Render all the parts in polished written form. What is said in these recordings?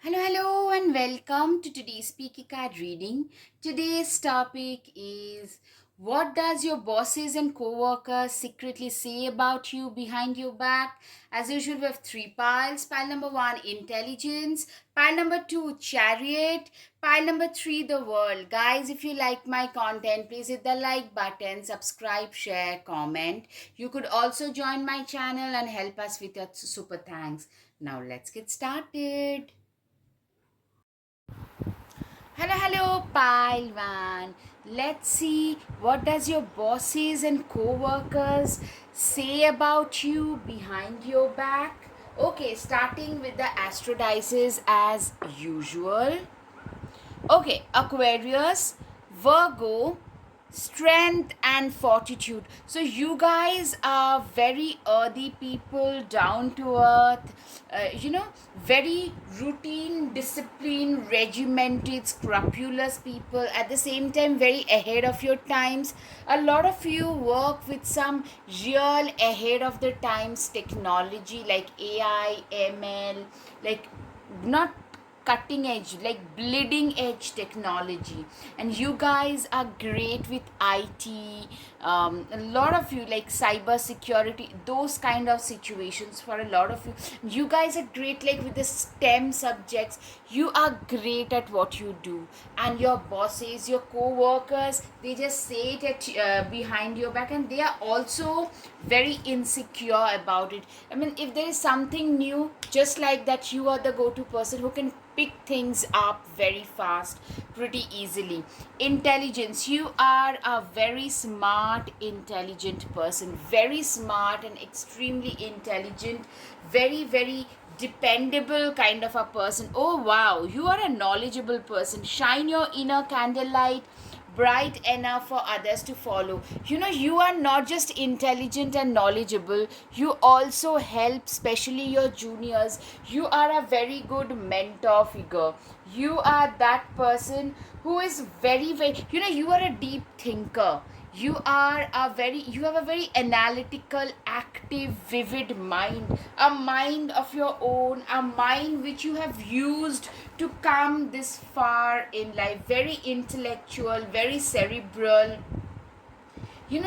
Hello, and welcome to today's Speaker Card reading. Today's topic is, what does your bosses and co-workers secretly say about you behind your back? As usual, we have three piles. Pile number one, intelligence. Pile number two, chariot. Pile number three, the world. Guys, if you like my content, please hit the like button, subscribe, share, comment. You could also join my channel and help us with your super thanks. Now let's get started. Hello, Palvan. Let's see, what does your bosses and co-workers say about you behind your back? Okay, starting with the astrodices as usual. Okay, Aquarius, Virgo, strength and fortitude. So you guys are very earthy people, down to earth, very routine, disciplined, regimented, scrupulous people, at the same time very ahead of your times. A lot of you work with some real ahead of the times technology like AI, ML, like not cutting edge, like bleeding edge technology, and you guys are great with IT. A lot of you like cyber security, those kind of situations. For a lot of you guys are great like with the STEM subjects. You are great at what you do, and your bosses, your co-workers, they just say it behind your back, and they are also very insecure about it. I mean, if there is something new, just like that, you are the go-to person who can pick things up very fast, pretty easily. Intelligence, you are a very smart, intelligent person, very smart and extremely intelligent, very dependable kind of a person. Oh wow, you are a knowledgeable person. Shine your inner candlelight bright enough for others to follow. You are not just intelligent and knowledgeable, you also help, especially your juniors. You are a very good mentor figure. You are that person who is very, you are a deep thinker. You have a very analytical, active, vivid mind, a mind of your own, a mind which you have used to come this far in life. Very intellectual, very cerebral.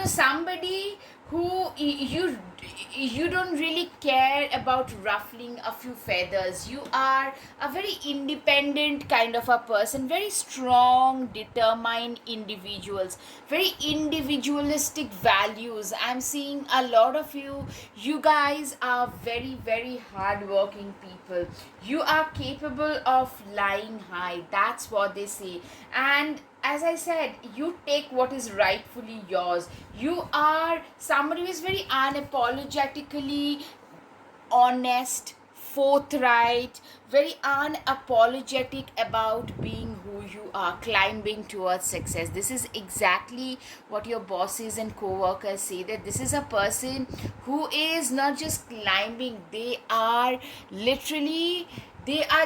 Somebody who you don't really care about ruffling a few feathers. You are a very independent kind of a person, very strong, determined individuals, very individualistic values. I'm seeing a lot of you guys are very hardworking people. You are capable of lying high, that's what they say. And as I said, you take what is rightfully yours. You are somebody who is very unapologetically honest, forthright, very unapologetic about being who you are, climbing towards success. This is exactly what your bosses and co-workers say, that this is a person who is not just climbing, they are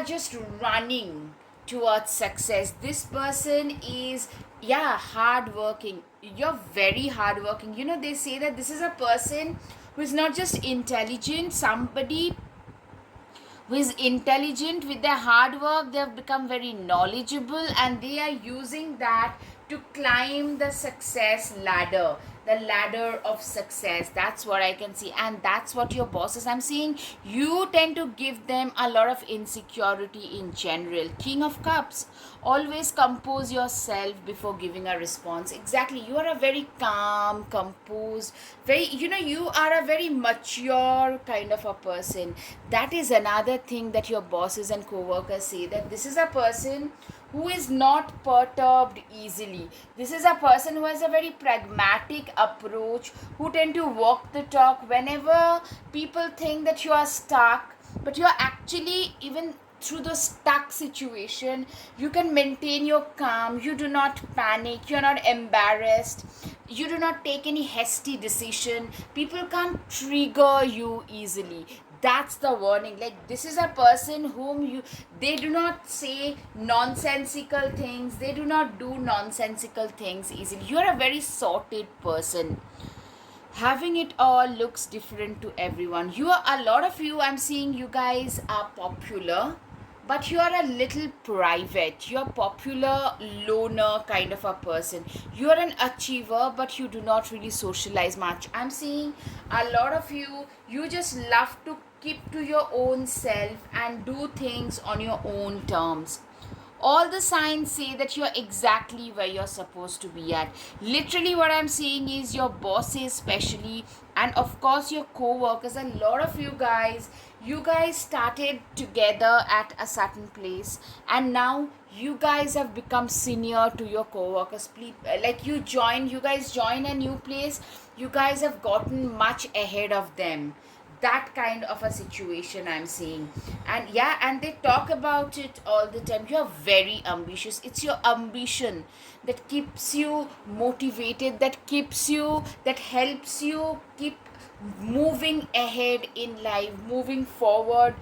just running towards success. This person is, yeah, hardworking. You're very hardworking. They say that this is a person who is not just intelligent, somebody who is intelligent. With their hard work, they have become very knowledgeable, and they are using that to climb the success ladder, the ladder of success. That's what I can see, and that's what your bosses, I'm seeing, you tend to give them a lot of insecurity in general. King of Cups, always compose yourself before giving a response. Exactly, you are a very calm, composed, very, you are a very mature kind of a person. That is another thing that your bosses and co-workers say, that this is a person who is not perturbed easily. This is a person who has a very pragmatic approach, who tend to walk the talk. Whenever people think that you are stuck, but you are actually, even through the stuck situation, you can maintain your calm. You do not panic, you're not embarrassed, you do not take any hasty decision. People can't trigger you easily. That's the warning. Like, this is a person whom they do not say nonsensical things, they do not do nonsensical things easily. You are a very sorted person. Having it all looks different to everyone. You are, a lot of you, I'm seeing, you guys are popular, but you are a little private. You're popular loner kind of a person. You are an achiever, but you do not really socialize much. I'm seeing a lot of you just love to keep to your own self and do things on your own terms. All the signs say that you're exactly where you're supposed to be at. Literally, what I'm seeing is your bosses, especially, and of course, your co workers. A lot of you guys started together at a certain place, and now you guys have become senior to your co workers. Like you guys join a new place, you guys have gotten much ahead of them. That kind of a situation I'm seeing. And yeah, and they talk about it all the time. You're very ambitious. It's your ambition that keeps you motivated, that helps you keep moving ahead in life, moving forward,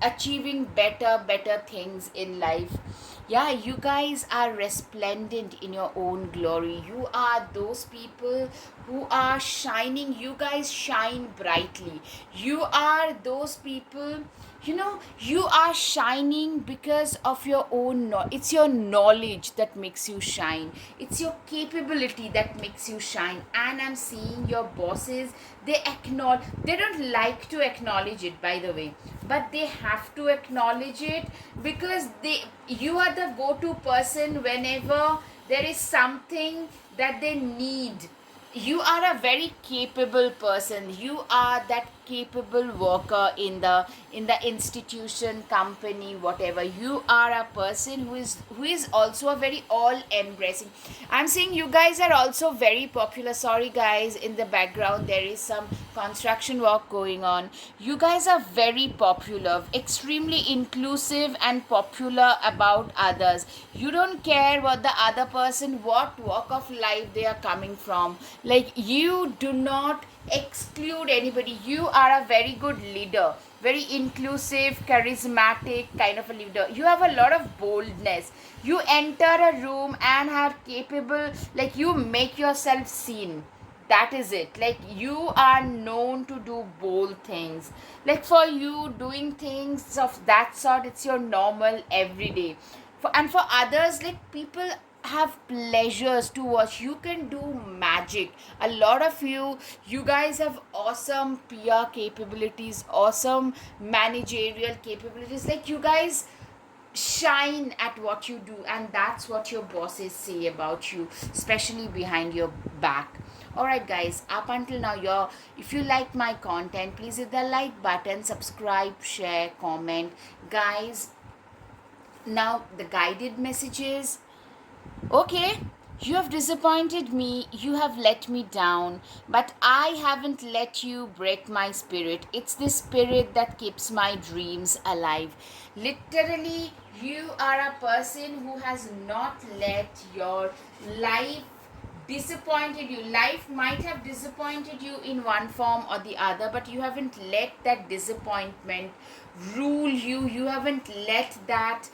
achieving better things in life. Yeah, you guys are resplendent in your own glory. You are those people who are shining. You guys shine brightly. You are those people, you are shining because of your own it's your knowledge that makes you shine. It's your capability that makes you shine. And I'm seeing your bosses, they don't like to acknowledge it, by the way, but they have to acknowledge it, because you are the go-to person whenever there is something that they need. You are a very capable person. You are that capable worker in the institution, company, whatever. You are a person who is also a very all embracing. I'm seeing you guys are also very popular. Sorry guys, in the background there is some construction work going on. You guys are very popular, extremely inclusive and popular about others. You don't care what the other person, what walk of life they are coming from. Like, you do not exclude anybody. You are a very good leader, very inclusive, charismatic kind of a leader. You have a lot of boldness. You enter a room and are capable, like, you make yourself seen. That is it. Like, you are known to do bold things. Like, for you, doing things of that sort, it's your normal everyday. And for others, like, people have pleasures to watch. You can do magic. A lot of you guys have awesome PR capabilities, awesome managerial capabilities. Like, you guys shine at what you do, and that's what your bosses say about you, especially behind your back. All right guys, up until now, if you like my content, please hit the like button, subscribe, share, comment. Guys, now the guided messages. Okay, you have disappointed me, you have let me down, but I haven't let you break my spirit. It's the spirit that keeps my dreams alive. Literally, you are a person who has not let your life disappointed you. Life might have disappointed you in one form or the other, but you haven't let that disappointment rule you. You haven't let that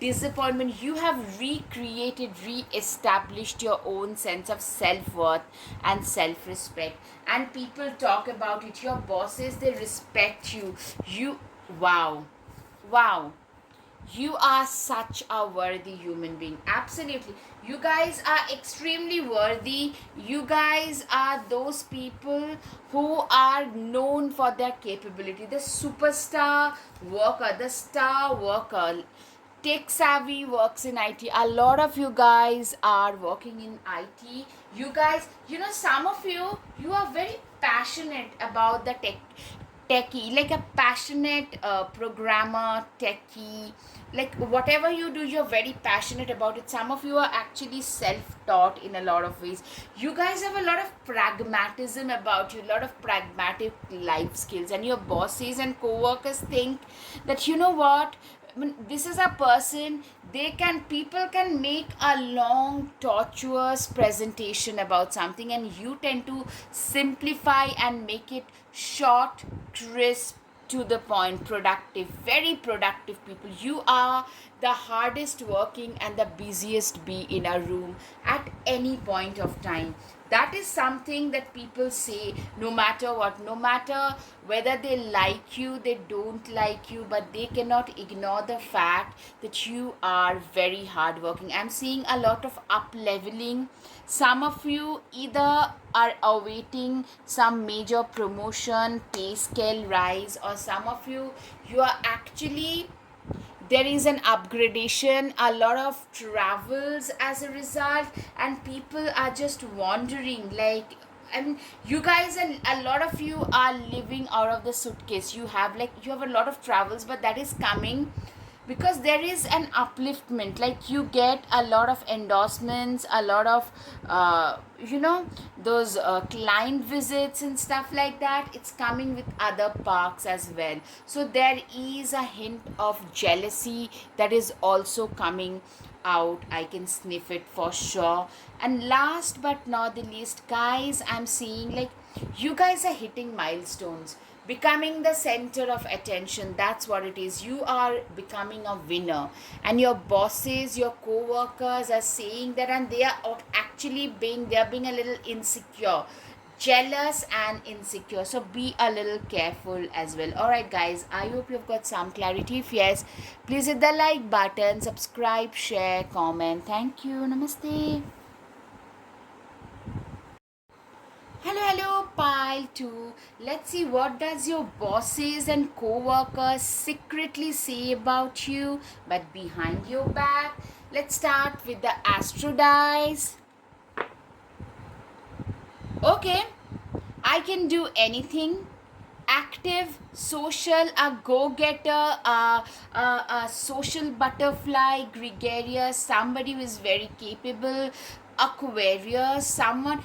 disappointment. You have re-established your own sense of self-worth and self-respect, and people talk about it. Your bosses, they respect you. Wow, wow, you are such a worthy human being. Absolutely. You guys are extremely worthy. You guys are those people who are known for their capability. The superstar worker, the star worker. Tech savvy works in IT. A lot of you guys are working in IT. You guys, some of you are very passionate about the techie, like a passionate programmer, techie. Like, whatever you do, you're very passionate about it. Some of you are actually self-taught in a lot of ways. You guys have a lot of pragmatism about you, a lot of pragmatic life skills, and your bosses and co-workers think that, you know what, I mean, this is a person, people can make a long tortuous presentation about something, and you tend to simplify and make it short, crisp, to the point, productive, very productive people. You are the hardest working and the busiest bee in a room at any point of time. That is something that people say no matter what, no matter whether they like you, they don't like you, but they cannot ignore the fact that you are very hardworking. I'm seeing a lot of up leveling. Some of you either are awaiting some major promotion, pay scale rise, or some of you are actually, there is an upgradation, a lot of travels as a result, and people are just wondering like, and you guys, and a lot of you are living out of the suitcase. You have like, you have a lot of travels, but that is coming because there is an upliftment, like you get a lot of endorsements, a lot of those client visits and stuff like that. It's coming with other parks as well, so there is a hint of jealousy that is also coming out. I can sniff it for sure. And last but not the least, guys, I'm seeing like you guys are hitting milestones, becoming the center of attention. That's what it is. You are becoming a winner, and your bosses, your co-workers are saying that, and they are actually they're being a little insecure, jealous and insecure. So be a little careful as well. All right, guys, I hope you've got some clarity. If yes, please hit the like button, subscribe, share, comment. Thank you. Namaste. Hello, pile 2. Let's see, what does your bosses and co-workers secretly say about you but behind your back. Let's start with the astro dice. Okay, I can do anything. Active, social, a go-getter, a social butterfly, gregarious, somebody who is very capable. Aquarius, someone,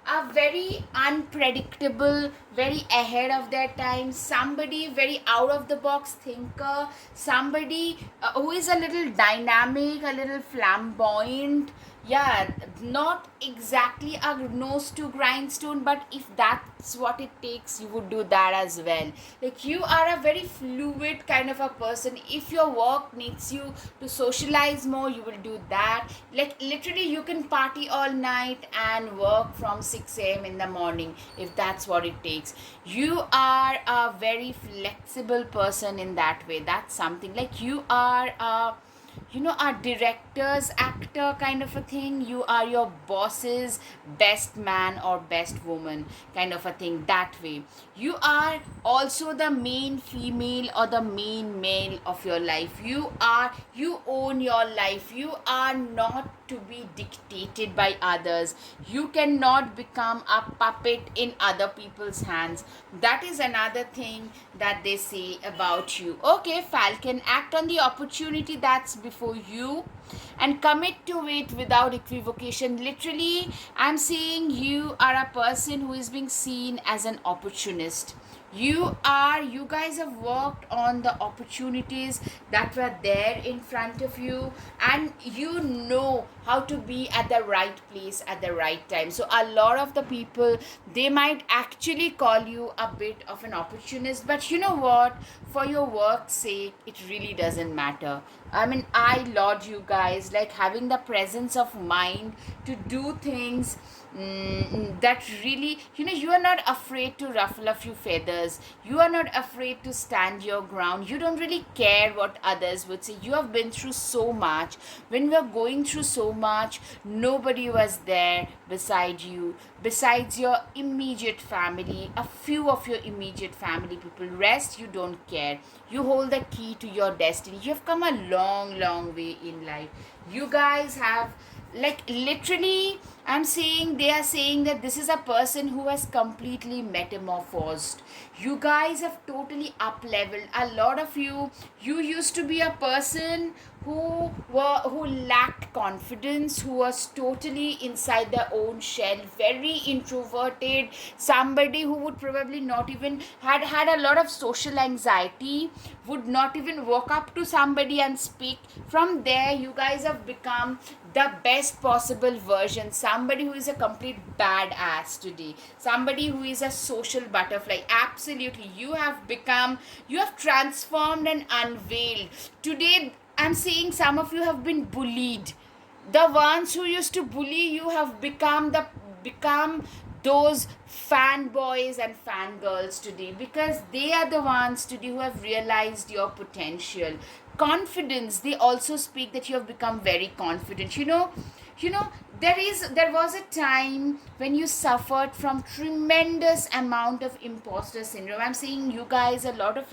a very unpredictable, very ahead of their time, somebody very out of the box thinker, somebody who is a little dynamic, a little flamboyant. Yeah, not exactly a nose to grindstone, but if that's what it takes, you would do that as well. Like, you are a very fluid kind of a person. If your work needs you to socialize more, you will do that. Like, literally, you can party all night and work from 6 a.m. in the morning if that's what it takes. You are a very flexible person in that way. That's something. Like, you are a director's actor kind of a thing. You are your boss's best man or best woman kind of a thing, that way. You are also the main female or the main male of your life. You own your life. You are not to be dictated by others. You cannot become a puppet in other people's hands. That is another thing that they say about you. Okay, Falcon, act on the opportunity that's before you and commit to it without equivocation. Literally, I'm saying you are a person who is being seen as an opportunist. You guys have worked on the opportunities that were there in front of you, and you know how to be at the right place at the right time. So a lot of the people, they might actually call you a bit of an opportunist, but you know what, for your work's sake, it really doesn't matter. I mean, I laud you guys, like having the presence of mind to do things that really, you are not afraid to ruffle a few feathers. You are not afraid to stand your ground. You don't really care what others would say. You have been through so much. When we are going through so much, nobody was there beside you, besides your immediate family, a few of your immediate family people. Rest, you don't care. You hold the key to your destiny. You have come a long way in life. You guys have, like, literally, they are saying that this is a person who has completely metamorphosed. You guys have totally up leveled. A lot of you used to be a person who lacked confidence, who was totally inside their own shell, very introverted, somebody who would probably not even had a lot of social anxiety, would not even walk up to somebody and speak. From there, you guys have become the best possible version, somebody who is a complete badass today, somebody who is a social butterfly. Absolutely, you have transformed and unveiled today. I'm saying some of you have been bullied. The ones who used to bully you have become the become those fanboys and fangirls today, because they are the ones today who have realized your potential. Confidence, they also speak that you have become very confident. You know, there was a time when you suffered from tremendous amount of imposter syndrome. I'm saying you guys, a lot of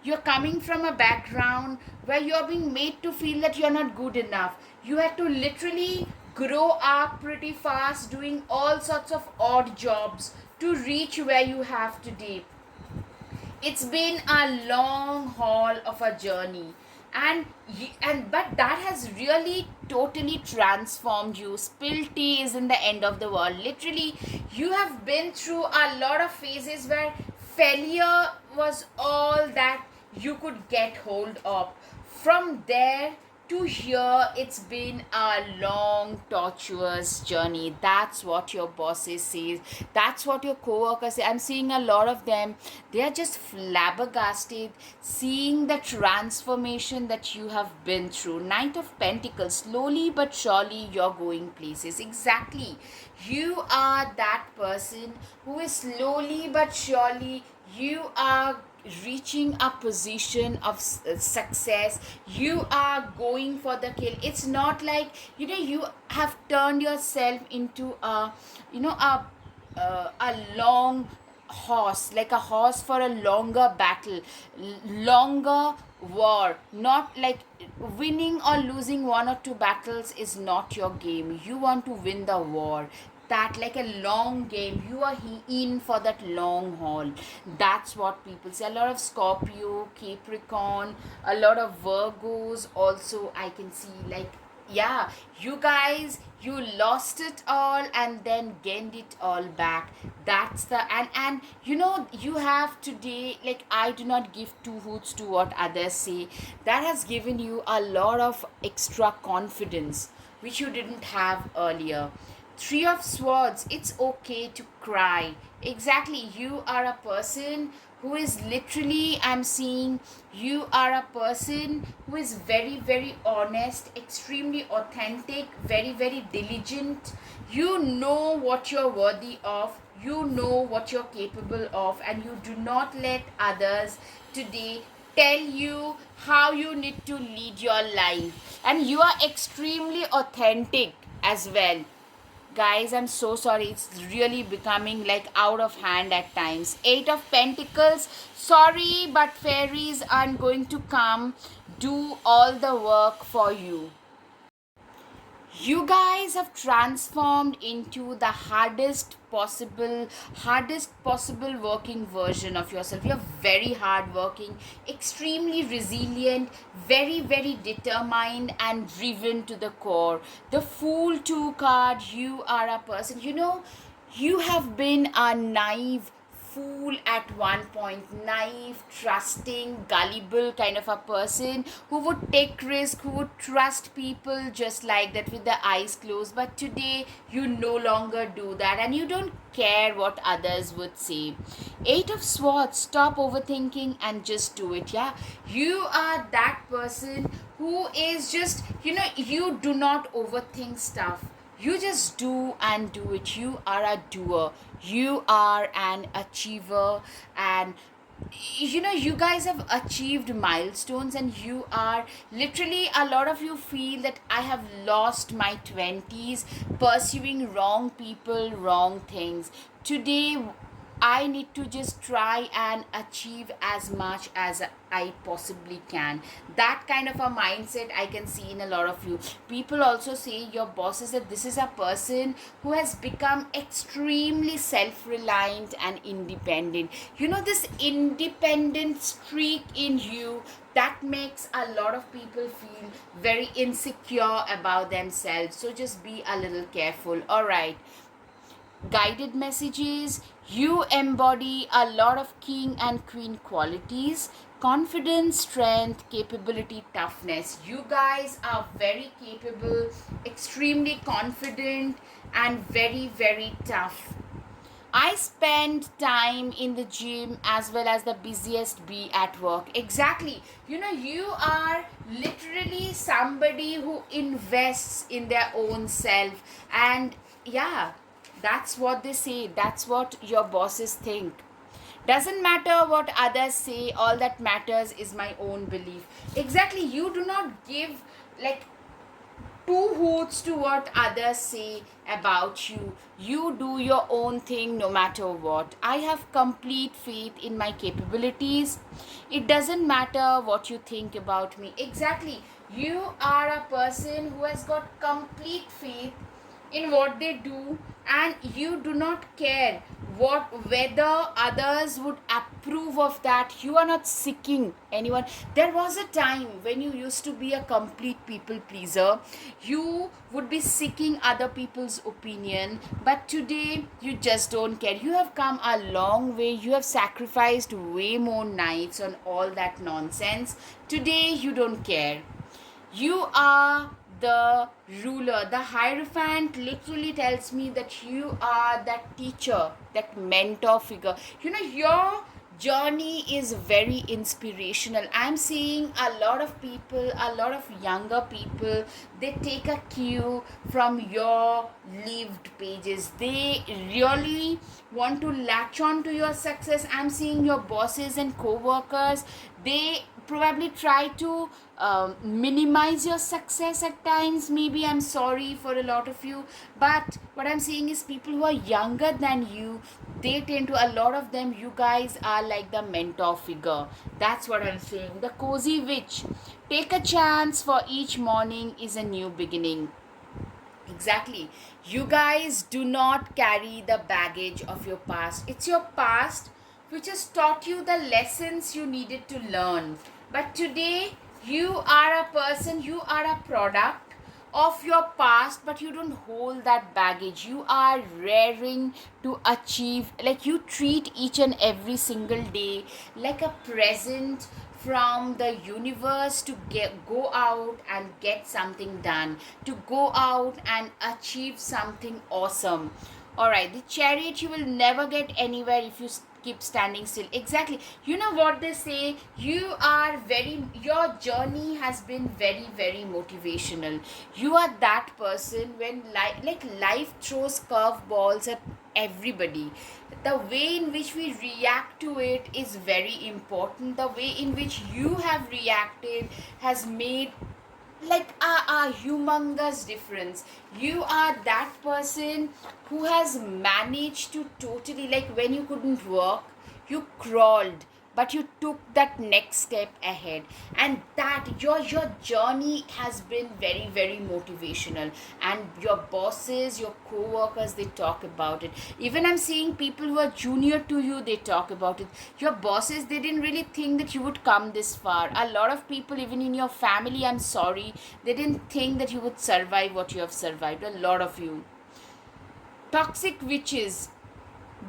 you're coming from a background where you're being made to feel that you're not good enough. You had to literally grow up pretty fast doing all sorts of odd jobs to reach where you have today. It's been a long haul of a journey, and but that has really totally transformed you. Spill tea isn't the end of the world. Literally, you have been through a lot of phases where failure was all that you could get hold of. From there to here, it's been a long tortuous journey. That's what your bosses say, that's what your co-workers say. I'm seeing a lot of them, they are just flabbergasted seeing the transformation that you have been through. Knight of Pentacles, slowly but surely you're going places. Exactly, you are that person who is slowly but surely, you are reaching a position of success. You are going for the kill. It's not like, you have turned yourself into a long horse, like a horse for a longer battle, longer war. Not like winning or losing one or two battles is not your game. You want to win the war, that like a long game. You are in for that long haul. That's what people say. A lot of Scorpio, Capricorn, a lot of Virgos also I can see. Like, yeah, you guys, you lost it all and then gained it all back. That's the and you have today, like, I do not give two hoots to what others say. That has given you a lot of extra confidence which you didn't have earlier. Three of Swords, it's okay to cry. Exactly, you are a person who is literally, I'm seeing, you are a person who is very, very honest, extremely authentic, very, very diligent. You know what you're worthy of, you know what you're capable of, and you do not let others today tell you how you need to lead your life. And you are extremely authentic as well. Guys, I'm so sorry, it's really becoming like out of hand at times. Eight of Pentacles, sorry, but fairies aren't going to come do all the work for you. You guys have transformed into the hardest possible working version of yourself. You're very hardworking, extremely resilient, very, very determined and driven to the core. The Fool 2 card, you are a person, you have been a naive fool at one point, naive, trusting, gullible kind of a person who would take risk, who would trust people just like that with the eyes closed. But today you no longer do that, and you don't care what others would say. Eight of Swords, stop overthinking and just do it. Yeah, you are that person who is just, you do not overthink stuff. You just do and do it. You are a doer. You are an achiever. And you guys have achieved milestones, and you are literally, a lot of you feel that I have lost my 20s pursuing wrong people, wrong things. Today I need to just try and achieve as much as I possibly can. That kind of a mindset I can see in a lot of you. People also say, your bosses, that this is a person who has become extremely self-reliant and independent. This independent streak in you, that makes a lot of people feel very insecure about themselves. So just be a little careful. All right. Guided messages, you embody a lot of king and queen qualities: confidence, strength, capability, toughness. You guys are very capable, extremely confident, and very, very tough. I spend time in the gym as well as the busiest bee at work. Exactly. You are literally somebody who invests in their own self. And yeah, That's what they say. That's what your bosses think. Doesn't matter what others say, all that matters is my own belief. Exactly, you do not give like two hoots to what others say about you. You do your own thing no matter what. I have complete faith in my capabilities. It doesn't matter what you think about me. Exactly. You are a person who has got complete faith in what they do, and you do not care whether others would approve of that. You are not seeking anyone. There was a time when you used to be a complete people pleaser. You would be seeking other people's opinion, but today you just don't care. You have come a long way. You have sacrificed way more nights on all that nonsense. Today you don't care. You are the ruler. The Hierophant literally tells me that you are that teacher, that mentor figure. Your journey is very inspirational. I'm seeing a lot of people, a lot of younger people, they take a cue from your lived pages. They really want to latch on to your success. I'm seeing your bosses and co-workers, they probably try to minimize your success at times. Maybe I'm sorry for a lot of you, but what I'm seeing is people who are younger than you, they tend to, a lot of them, you guys are like the mentor figure. That's what I'm saying. The cozy witch, take a chance, for each morning is a new beginning. Exactly. You guys do not carry the baggage of your past. It's your past which has taught you the lessons you needed to learn. But today, you are a person, you are a product of your past, but you don't hold that baggage. You are raring to achieve, like you treat each and every single day like a present from the universe to go out and get something done, to go out and achieve something awesome. All right, the chariot, you will never get anywhere if you keep standing still. Exactly. You know what they say, your journey has been very, very motivational. You are that person when life throws curveballs at everybody. The way in which we react to it is very important. The way in which you have reacted has made like a humongous difference. You are that person who has managed to totally, like when you couldn't walk, you crawled, but you took that next step ahead, and that your journey has been very, very motivational. And your bosses, your co-workers, they talk about it. Even I'm seeing people who are junior to you, they talk about it. Your bosses, they didn't really think that you would come this far. A lot of people, even in your family, I'm sorry, they didn't think that you would survive what you have survived. A lot of you. Toxic witches,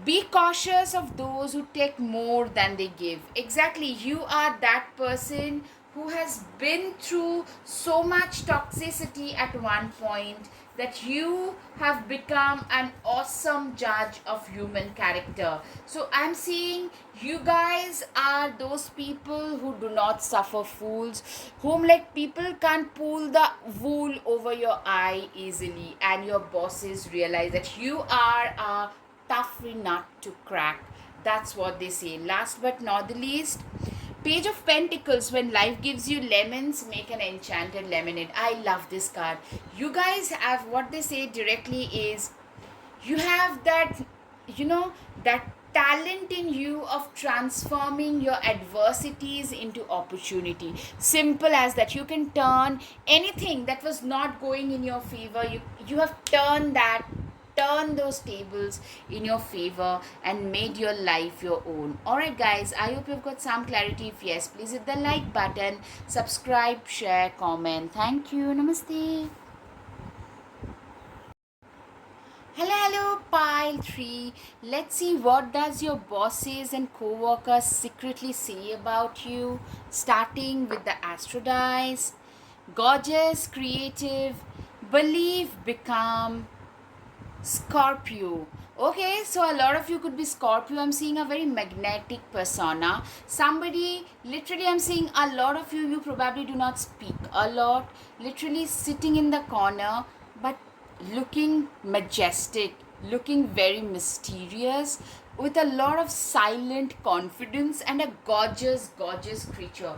be cautious of those who take more than they give. Exactly. You are that person who has been through so much toxicity at one point that you have become an awesome judge of human character. So I'm seeing you guys are those people who do not suffer fools, whom like people can't pull the wool over your eye easily, and your bosses realize that you are a tough nut to crack. That's what they say. Last but not the least, Page of Pentacles. When life gives you lemons, make an enchanted lemonade. I love this card. You guys have, what they say directly is, you have that, that talent in you of transforming your adversities into opportunity. Simple as that. You can turn anything that was not going in your favor. You have turned those tables in your favor and made your life your own. Alright guys, I hope you've got some clarity. If yes, please hit the like button, subscribe, share, comment. Thank you. Namaste. Hello, pile 3. Let's see, what does your bosses and co-workers secretly say about you. Starting with the Astro Dice. Gorgeous, creative, believe, become, Scorpio. Okay, so a lot of you could be Scorpio. I'm seeing a very magnetic persona. Somebody, literally, I'm seeing a lot of you probably do not speak a lot. Literally sitting in the corner, but looking majestic. looking very mysterious, with a lot of silent confidence and a gorgeous, gorgeous creature.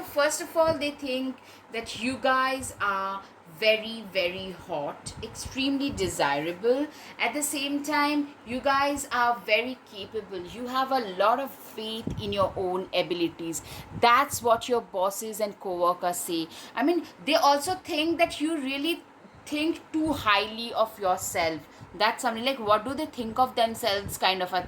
First of all, they think that you guys are very, very hot, extremely desirable. At the same time, you guys are very capable. You have a lot of faith in your own abilities. That's what your bosses and co-workers say. I mean, they also think that you really think too highly of yourself. That's something like, what do they think of themselves, kind of a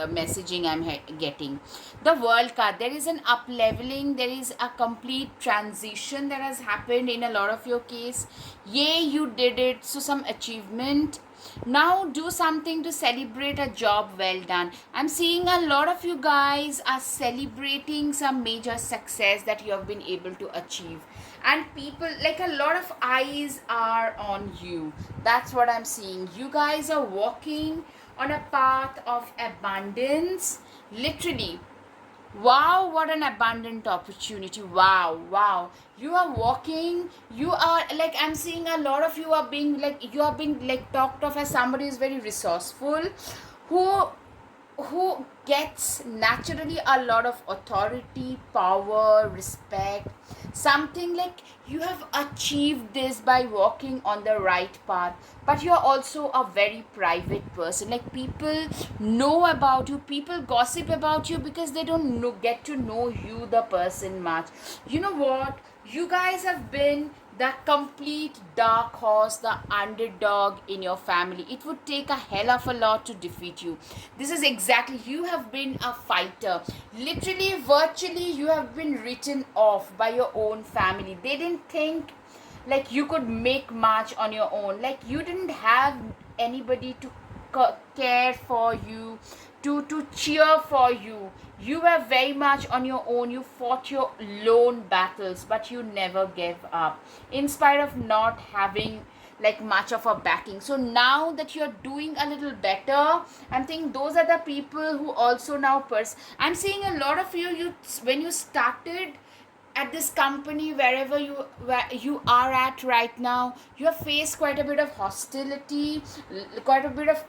messaging I'm getting. The world card, there is an up leveling, there is a complete transition that has happened in a lot of your case. Yay, you did it, so some achievement. Now do something to celebrate a job well done. I'm seeing a lot of you guys are celebrating some major success that you have been able to achieve, and people, like, a lot of eyes are on you. That's what I'm seeing. You guys are walking on a path of abundance, literally. Wow, what an abundant opportunity. Wow, wow. You are walking, you are like, I'm seeing a lot of you are being like, you are being like talked of as somebody who's very resourceful, who who gets naturally a lot of authority, power, respect. Something like you have achieved this by walking on the right path, but you're also a very private person. Like, people know about you, people gossip about you because they don't get to know you, the person, much. You know what? You guys have been the complete dark horse, the underdog in your family. It would take a hell of a lot to defeat you. This is exactly, you have been a fighter. Literally, virtually, you have been written off by your own family. They didn't think like you could make much on your own. Like, you didn't have anybody to care for you, to cheer for you. You were very much on your own. You fought your lone battles, but you never gave up in spite of not having like much of a backing. So now that you're doing a little better, I'm thinking those are the people who also now I'm seeing a lot of you when you started at this company, where you are at right now, you have faced quite a bit of hostility, quite a bit of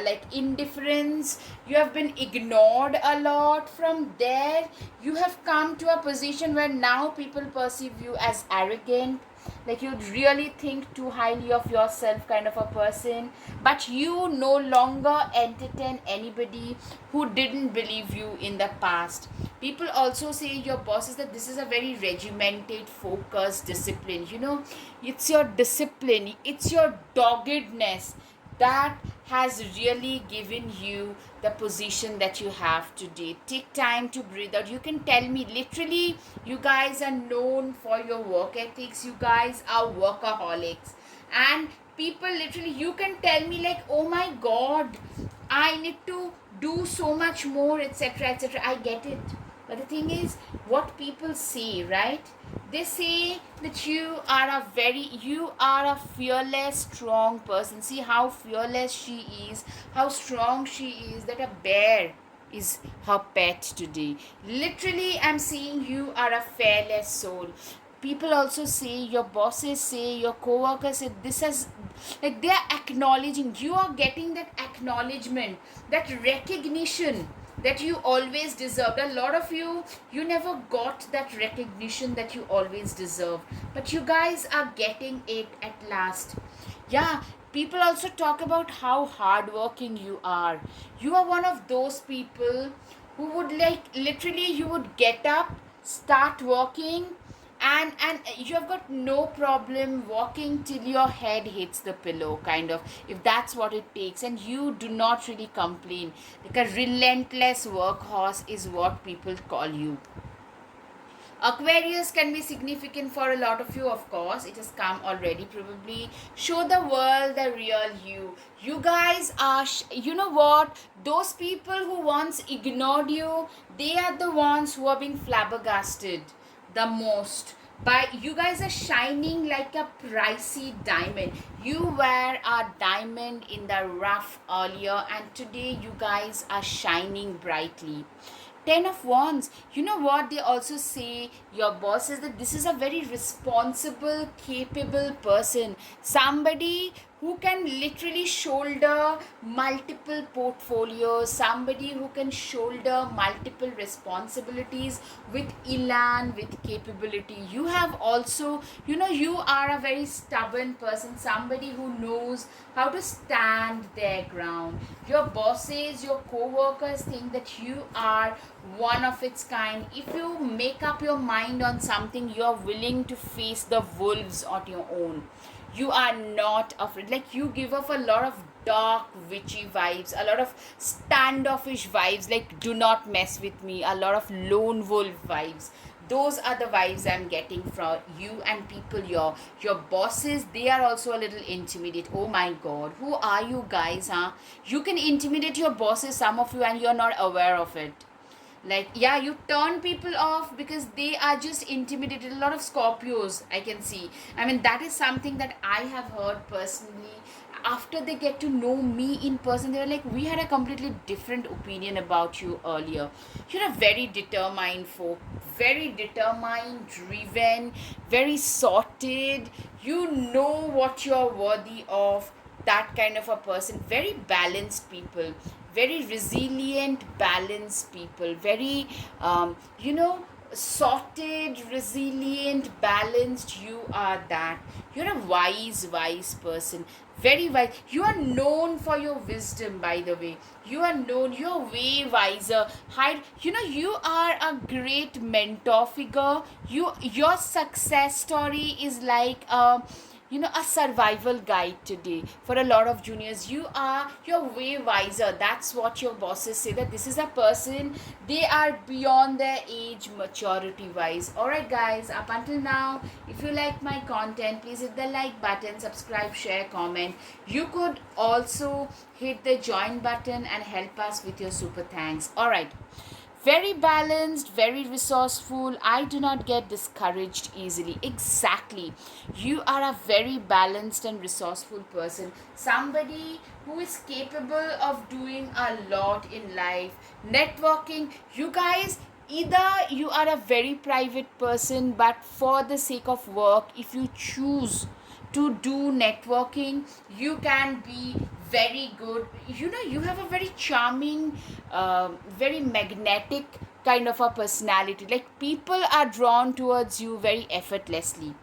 like indifference. You have been ignored a lot. From there, you have come to a position where now people perceive you as arrogant, like you really think too highly of yourself, kind of a person. But you no longer entertain anybody who didn't believe you in the past. People also say, your bosses, that this is a very regimented, focused discipline. It's your discipline, it's your doggedness that has really given you the position that you have today. Take time to breathe out. You can tell me, literally, you guys are known for your work ethics. You guys are workaholics. And people, literally, you can tell me like, oh my god, I need to do so much more, etc., etc. I get it. But the thing is, what people say, right? They say that you are a fearless, strong person. See how fearless she is, how strong she is, that a bear is her pet today. Literally, I'm seeing you are a fearless soul. People also say, your bosses say, your co-workers say, this has, like, they are acknowledging, you are getting that acknowledgement, that recognition that you always deserved. A lot of you never got that recognition that you always deserved, but you guys are getting it at last. Yeah, people also talk about how hardworking you are. You are one of those people who would, like, literally, you would get up, start working, and you have got no problem walking till your head hits the pillow, kind of, if that's what it takes, and you do not really complain. Like, a relentless workhorse is what people call you. Aquarius can be significant for a lot of you, of course. It has come already, probably. Show the world the real you. You guys are, you know what? Those people who once ignored you, they are the ones who are being flabbergasted the most. But you guys are shining like a pricey diamond. You were a diamond in the rough earlier, and today you guys are shining brightly. 10 of Wands. You know what they also say, your boss, is that this is a very responsible, capable person. Somebody who can literally shoulder multiple portfolios, somebody who can shoulder multiple responsibilities with elan, with capability. You have also, you are a very stubborn person, somebody who knows how to stand their ground. Your bosses, your co-workers think that you are one of its kind. If you make up your mind on something, you are willing to face the wolves on your own. You are not afraid. Like, you give off a lot of dark witchy vibes, a lot of standoffish vibes, like do not mess with me, a lot of lone wolf vibes. Those are the vibes I'm getting from you. And people, your bosses, they are also a little intimidated. Oh my god, who are you guys, huh? You can intimidate your bosses, some of you, and you're not aware of it. Like, yeah, you turn people off because they are just intimidated. A lot of Scorpios I can see. I mean, that is something that I have heard personally. After they get to know me in person, they were like, we had a completely different opinion about you earlier. You're a very determined folk, very determined, driven, very sorted. You know what you're worthy of. That kind of a person. Very balanced people, very resilient, balanced people, very sorted, resilient, balanced. You are that. You're a wise person, very wise. You are known for your wisdom, by the way. You are known, you're way wiser. Hide, you are a great mentor figure. Your success story is like a survival guide today for a lot of juniors. You're way wiser. That's what your bosses say, that this is a person, they are beyond their age maturity wise. Alright guys, up until now, if you like my content, please hit the like button, subscribe, share, comment. You could also hit the join button and help us with your super thanks. Alright, very balanced, very resourceful. I do not get discouraged easily. Exactly. You are a very balanced and resourceful person. Somebody who is capable of doing a lot in life. Networking. You guys, either you are a very private person, but for the sake of work, if you choose to do networking, you can be very good. You have a very charming, very magnetic kind of a personality. Like, people are drawn towards you very effortlessly.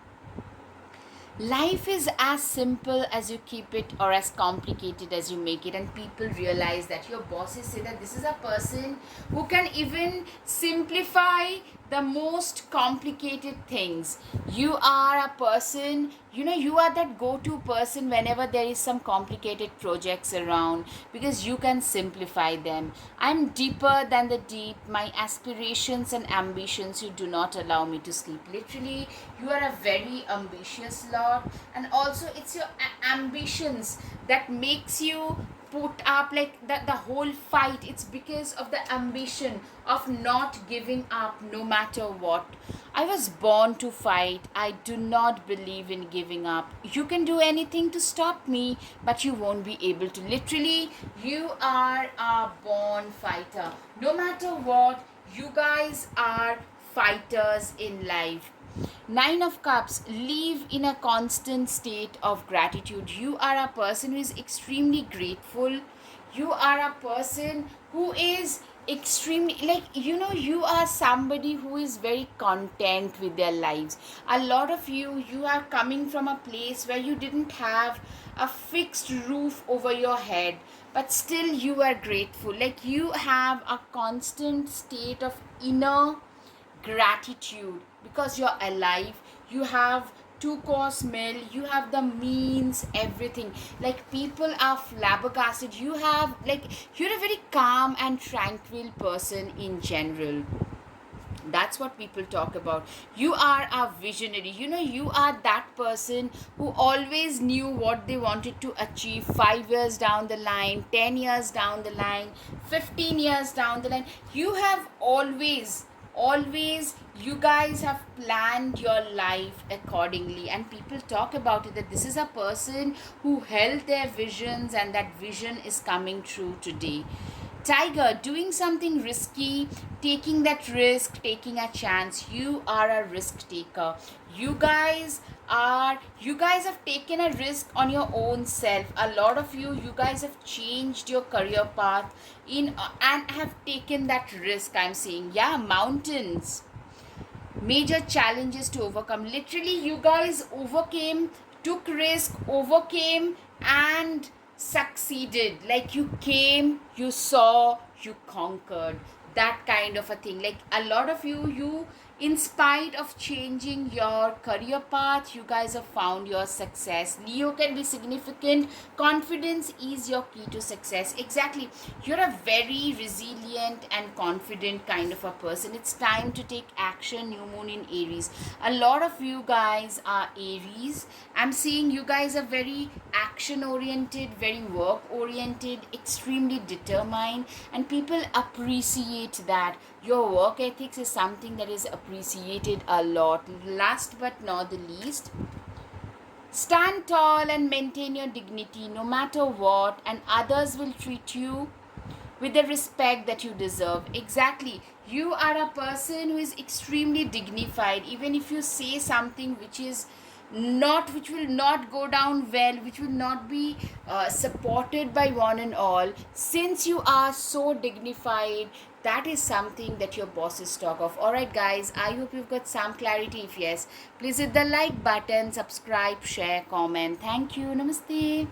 Life is as simple as you keep it, or as complicated as you make it. And people realize that. Your bosses say that this is a person who can even simplify the most complicated things. You are a person, you are that go-to person whenever there is some complicated projects around, because you can simplify them. I'm deeper than the deep. My aspirations and ambitions, you do not allow me to sleep. Literally, you are a very ambitious lot. And also, it's your ambitions that makes you put up, like, the whole fight. It's because of the ambition of not giving up no matter what. I was born to fight. I do not believe in giving up. You can do anything to stop me, but you won't be able to. Literally, you are a born fighter. No matter what, you guys are fighters in life. Nine of Cups, live in a constant state of gratitude. You are a person who is extremely grateful. You are a person who is extremely, like, you are somebody who is very content with their lives. A lot of you are coming from a place where you didn't have a fixed roof over your head, but still you are grateful. Like, you have a constant state of inner gratitude because you're alive. You have two-course meal, you have the means, everything. Like, people are flabbergasted. You're a very calm and tranquil person in general. That's what people talk about. You are a visionary. You are that person who always knew what they wanted to achieve 5 years down the line, 10 years down the line, 15 years down the line. You have always, you guys have planned your life accordingly, and people talk about it, that this is a person who held their visions and that vision is coming true today. Tiger, doing something risky, taking that risk, taking a chance. You are a risk taker. You guys have taken a risk on your own self. A lot of you guys have changed your career path in and have taken that risk. I'm saying, yeah, mountains, major challenges to overcome. Literally, you guys overcame, took risk, overcame, and succeeded. Like, you came, you saw, you conquered. That kind of a thing. Like, a lot of you, in spite of changing your career path, you guys have found your success. Leo can be significant. Confidence is your key to success. Exactly. You're a very resilient and confident kind of a person. It's time to take action. New moon in Aries. A lot of you guys are Aries. I'm seeing you guys are very action oriented, very work oriented, extremely determined, and people appreciate that. Your work ethics is something that is appreciated a lot. Last but not the least, stand tall and maintain your dignity no matter what, and others will treat you with the respect that you deserve. Exactly. You are a person who is extremely dignified. Even if you say something which will not go down well, which will not be supported by one and all, since you are so dignified, that is something that your bosses talk of. Alright guys, I hope you've got some clarity. If yes, please hit the like button, subscribe, share, comment. Thank you. Namaste.